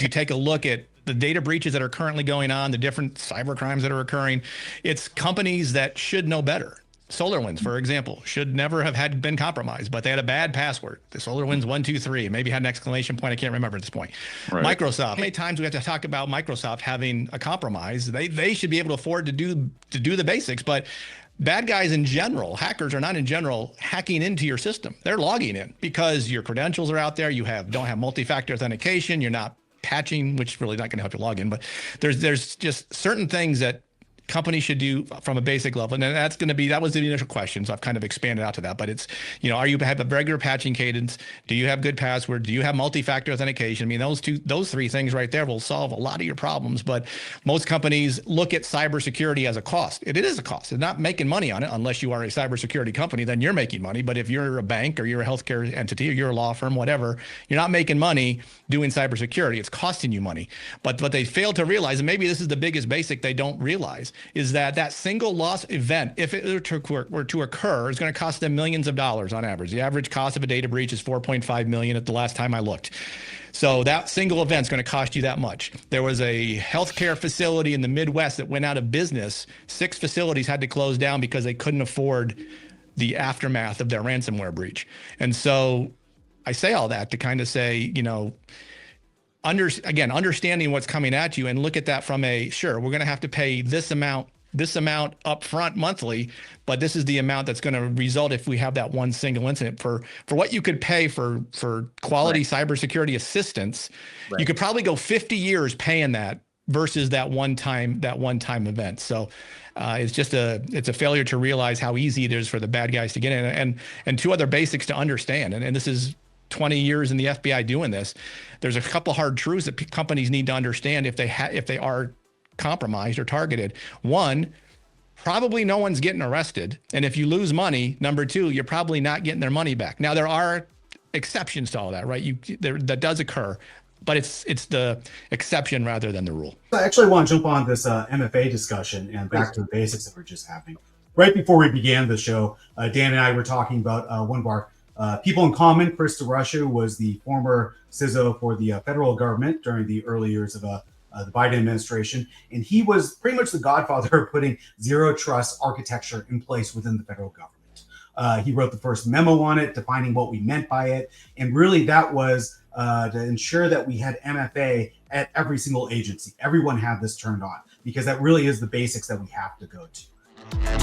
take a look at the data breaches that are currently going on, the different cyber crimes that are occurring, it's companies that should know better. SolarWinds, for example, should never have been compromised, but they had a bad password. The SolarWinds 123, maybe had an exclamation point. I can't remember at this point. Right. Microsoft. How many times we have to talk about Microsoft having a compromise? They should be able to afford to do the basics, but bad guys in general, hackers are not in general hacking into your system. They're logging in because your credentials are out there. You don't have multi-factor authentication. You're not patching, which really not going to help you log in. But there's just certain things that companies should do from a basic level. And that's going to be, that was the initial question. So I've kind of expanded out to that, but it's, are you have a regular patching cadence? Do you have good passwords? Do you have multi-factor authentication? I mean, those three things right there will solve a lot of your problems, but most companies look at cybersecurity as a cost. It is a cost. They're not making money on it unless you are a cybersecurity company, then you're making money. But if you're a bank or you're a healthcare entity or you're a law firm, whatever, you're not making money doing cybersecurity. It's costing you money. But what they fail to realize, and maybe this is the biggest basic they don't realize, is that single loss event, if it were to occur, is going to cost them millions of dollars on average. The average cost of a data breach is $4.5 million at the last time I looked. So that single event is going to cost you that much. There was a healthcare facility in the Midwest that went out of business. 6 facilities had to close down because they couldn't afford the aftermath of their ransomware breach. And so I say all that to kind of say, understanding what's coming at you and look at that from sure, we're going to have to pay this amount up front monthly, but this is the amount that's going to result if we have that one single incident. For what you could pay for quality cybersecurity assistance, you could probably go 50 years paying that versus that one time event. So it's a failure to realize how easy it is for the bad guys to get in. And 2 other basics to understand, and this is 20 years in the FBI doing this. There's a couple hard truths that companies need to understand if they are compromised or targeted. 1, probably no one's getting arrested. And if you lose money, number 2, you're probably not getting their money back. Now, there are exceptions to all that, right? That does occur, but it's the exception rather than the rule. I actually want to jump on this MFA discussion and back to the basics that we're just having. Right before we began the show, Dan and I were talking about one of our people in common. Chris DeRusha was the former CISO for the federal government during the early years of the Biden administration. And he was pretty much the godfather of putting zero trust architecture in place within the federal government. He wrote the first memo on it, defining what we meant by it. And really that was to ensure that we had MFA at every single agency. Everyone had this turned on because that really is the basics that we have to go to.